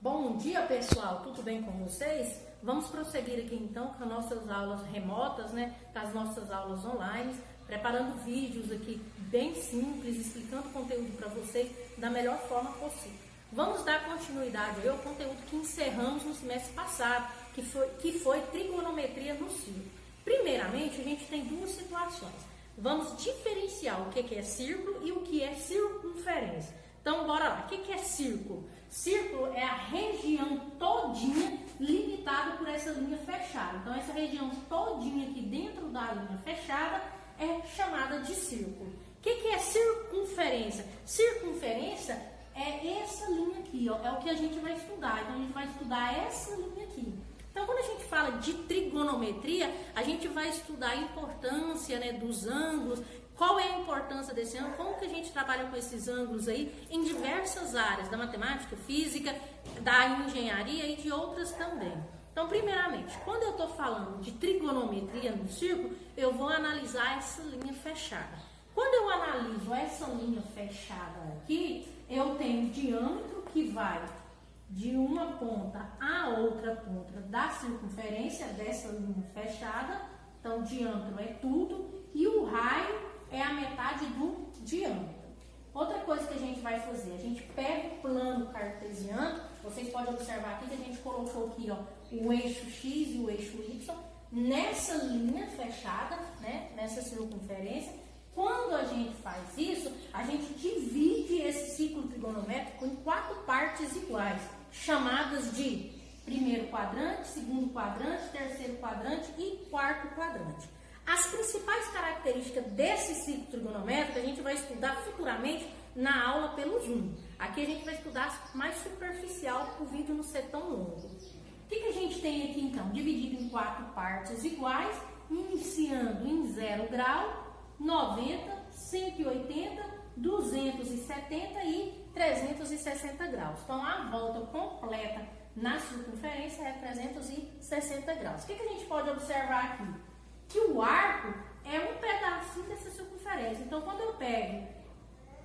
Bom dia, pessoal, tudo bem com vocês? Vamos prosseguir aqui então com as nossas aulas remotas, com as nossas aulas online, preparando vídeos aqui bem simples, explicando o conteúdo para vocês da melhor forma possível. Vamos dar continuidade ao conteúdo que encerramos no semestre passado, que foi trigonometria no círculo. Primeiramente, a gente tem duas situações. Vamos diferenciar o que é círculo e o que é circunferência. Então, bora lá. O que é círculo? Círculo é a região todinha limitada por essa linha fechada. Então, essa região todinha aqui dentro da linha fechada é chamada de círculo. O que é circunferência? Circunferência é essa linha aqui, ó, é o que a gente vai estudar. Então, a gente vai estudar essa linha aqui. Então, quando a gente fala de trigonometria, a gente vai estudar a importância, dos ângulos, qual é a importância desse ângulo, como que a gente trabalha com esses ângulos aí em diversas áreas, da matemática, física, da engenharia e de outras também. Então, primeiramente, quando eu estou falando de trigonometria no círculo, eu vou analisar essa linha fechada. Quando eu analiso essa linha fechada aqui, eu tenho diâmetro que vai de uma ponta a outra ponta da circunferência dessa linha fechada. Então, o diâmetro é tudo e o raio é a metade do diâmetro. Outra coisa que a gente vai fazer, a gente pega o plano cartesiano, vocês podem observar aqui que a gente colocou aqui, ó, o eixo X e o eixo Y nessa linha fechada, nessa circunferência. Quando a gente faz isso, a gente divide esse ciclo trigonométrico em 4 partes iguais, chamadas de primeiro quadrante, segundo quadrante, terceiro quadrante e quarto quadrante. As principais características desse ciclo trigonométrico a gente vai estudar futuramente na aula pelo Zoom. Aqui a gente vai estudar mais superficial para o vídeo não ser tão longo. O que a gente tem aqui então? Dividido em 4 partes iguais, iniciando em 0 grau, 90, 180, 270 e 360 graus. Então, a volta completa na circunferência é 360 graus. O que a gente pode observar aqui? Que o arco é um pedacinho dessa circunferência. Então, quando eu pego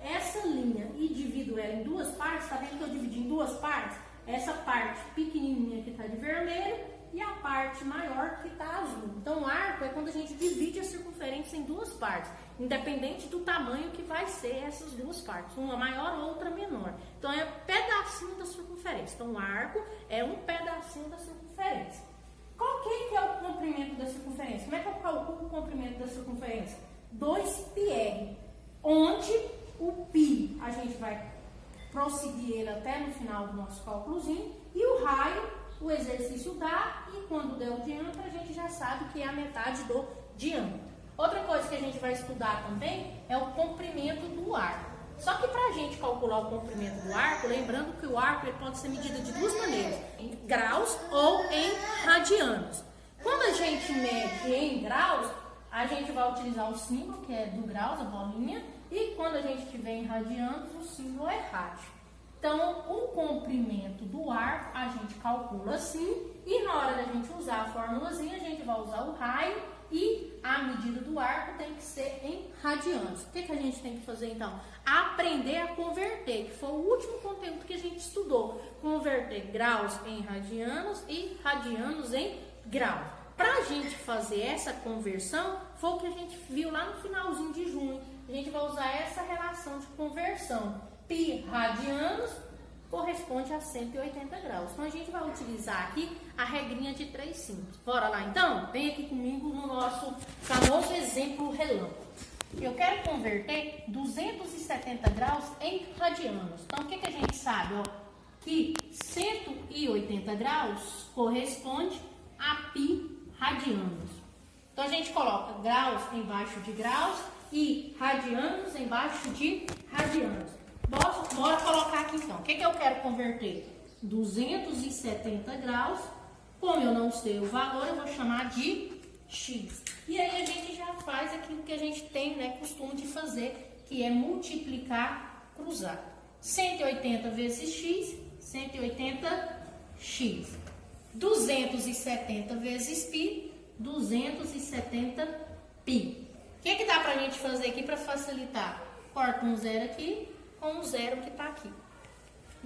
essa linha e divido ela em 2 partes, tá vendo que eu dividi em 2 partes? Essa parte pequenininha que está de vermelho e a parte maior que está azul. Então, o arco é quando a gente divide a circunferência em 2 partes, independente do tamanho que vai ser essas 2 partes, uma maior ou outra menor. Então, é um pedacinho da circunferência. Então, o arco é um pedacinho da circunferência. Qual que é o comprimento da circunferência? Como é que eu calculo o comprimento da circunferência? 2πr, onde o π a gente vai prosseguir ele até no final do nosso cálculozinho, e o raio, o exercício dá, e quando der o diâmetro, a gente já sabe que é a metade do diâmetro. Outra coisa que a gente vai estudar também é o comprimento do arco. Só que para a gente calcular o comprimento do arco, lembrando que o arco ele pode ser medido de 2 maneiras, em graus ou em radianos. Quando a gente mede em graus, a gente vai utilizar o símbolo, que é do graus, a bolinha, e quando a gente tiver em radianos, o símbolo é rádio. Então, o comprimento do arco a gente calcula assim, e na hora da gente usar a formulazinha, a gente vai usar o raio, e a medida do arco tem que ser em radianos. O que a gente tem que fazer então? Aprender a converter, que foi o último conteúdo que a gente estudou. Converter graus em radianos e radianos em graus. Para a gente fazer essa conversão, foi o que a gente viu lá no finalzinho de junho. A gente vai usar essa relação de conversão. Π radianos corresponde a 180 graus. Então, a gente vai utilizar aqui a regrinha de 3 simples. Bora lá, então? Vem aqui comigo no nosso famoso exemplo relâmpago. Eu quero converter 270 graus em radianos. Então, o que a gente sabe? Que 180 graus corresponde a π radianos. Então, a gente coloca graus embaixo de graus e radianos embaixo de radianos. Bora colocar aqui então. O que eu quero converter? 270 graus. Como eu não sei o valor, eu vou chamar de x. E aí a gente já faz aquilo que a gente tem, costume de fazer, que é multiplicar cruzado. 180 vezes x, 180x. 270 vezes π, 270π. O que dá pra gente fazer aqui para facilitar? Corta um zero aqui com um zero que está aqui.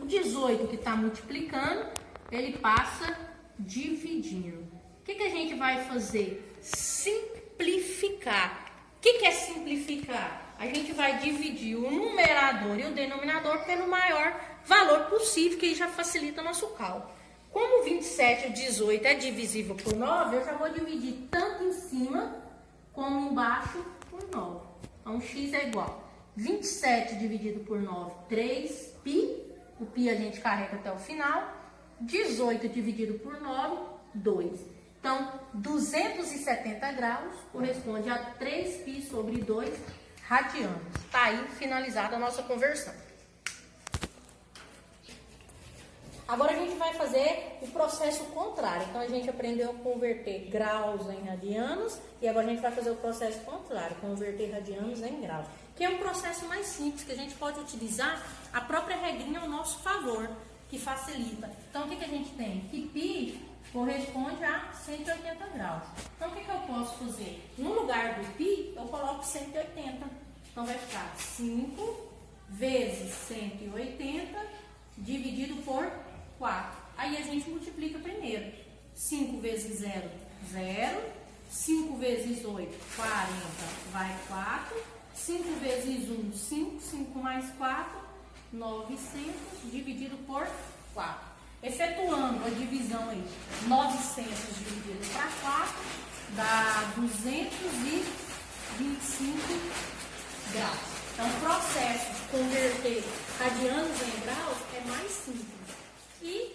O 18 que está multiplicando, ele passa dividindo. O que a gente vai fazer? Simplificar. O que é simplificar? A gente vai dividir o numerador e o denominador pelo maior valor possível, que aí já facilita nosso cálculo. Como 27 e 18 é divisível por 9, eu já vou dividir tanto em cima como embaixo por 9. Então, x é igual 27 dividido por 9, 3π. O π a gente carrega até o final. 18 dividido por 9, 2. Então, 270 graus corresponde a 3π sobre 2 radianos. Está aí finalizada a nossa conversão. Agora a gente vai fazer o processo contrário. Então, a gente aprendeu a converter graus em radianos e agora a gente vai fazer o processo contrário, converter radianos em graus, que é um processo mais simples, que a gente pode utilizar a própria regrinha ao nosso favor, que facilita. Então, o que a gente tem? Que π corresponde a 180 graus. Então, o que eu posso fazer? No lugar do π, eu coloco 180. Então, vai ficar 5 vezes 180 dividido por 4. Aí a gente multiplica primeiro. 5 vezes 0, 0. 5 vezes 8, 40, vai 4. 5 vezes 1, 5. 5 mais 4, 900, dividido por 4. Efetuando a divisão aí, 900 dividido para 4, dá 225 graus. Então, o processo de converter radianos em graus é mais simples. E